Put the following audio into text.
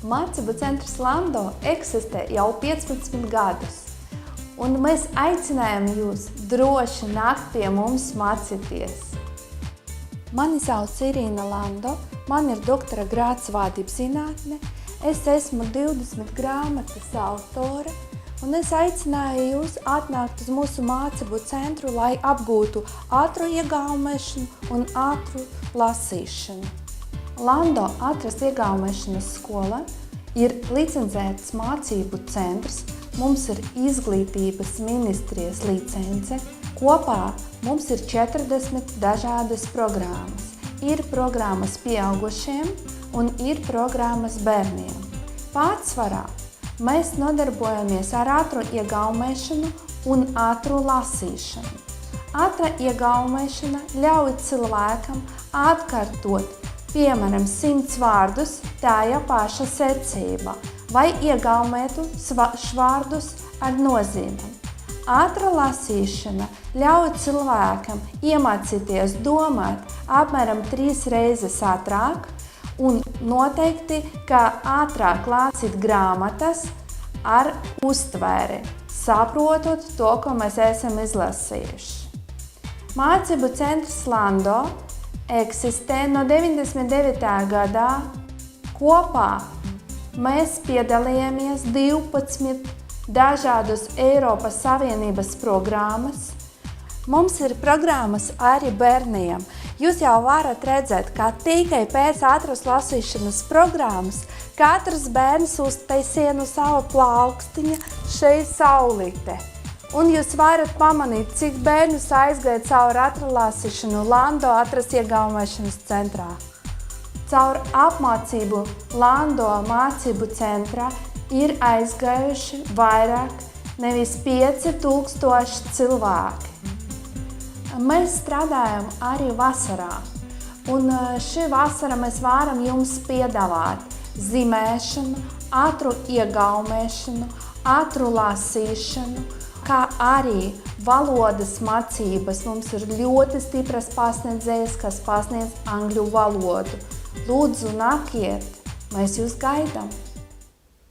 Mācību centrs Lando eksistē jau 15 gadus, un mēs aicinājam jūs droši nākt pie mums mācīties. Mani sauc Irīna Lando, man ir doktora grāds vādības zinātne, es esmu 20 grāmatas autore, un es aicināju jūs atnākt uz mūsu mācību centru, lai apgūtu ātru iegaumēšanu un ātru lasīšanu. Lando ātras iegaumēšanas skola ir licencēts mācību centrs, mums ir izglītības ministrijas licence, kopā mums ir 40 dažādas programmas. Ir programmas pieaugušiem un ir programmas bērniem. Pārsvarā mēs nodarbojamies ar ātru iegaumēšanu un ātru lasīšanu. Ātra iegaumēšana ļauj cilvēkam atkārtot, piemēram, 100 vārdus tajā paša secībā, vai iegaumētu vārdus ar nozīmēm. Ātra lasīšana ļauj cilvēkam iemācīties domāt apmēram 3 reizes ātrāk un noteikti, ka ātrāk lasīt grāmatas ar uztvēri, saprotot to, ko mēs esam izlasījuši. Mācību centrs Lando eksistē no 99. gadā. Kopā mēs piedalījāmies 12 dažādus Eiropas Savienības programmas. Mums ir programmas arī bērniem. Jūs jau varat redzēt, ka tikai pēc ātras lasīšanas programmas katrs bērns uztaisīja no sava plaukstiņa šeit saulīte. Un jūs varat pamanīt, cik bērnus aizgāja caur ātru lasīšanu Lando ātras iegaumēšanas centrā. Caur apmācību Lando mācību centrā ir aizgājuši vairāk nevis 5000 cilvēki. Mēs strādājam arī vasarā, un šī vasara mēs varam jums piedāvāt zīmēšanu, ātru iegaumēšanu, ātru lasīšanu, kā arī valodas mācības. Mums ir ļoti stipras pasniedzējas, kas pasniedz angļu valodu. Lūdzu, nākiet, mēs jūs gaidām!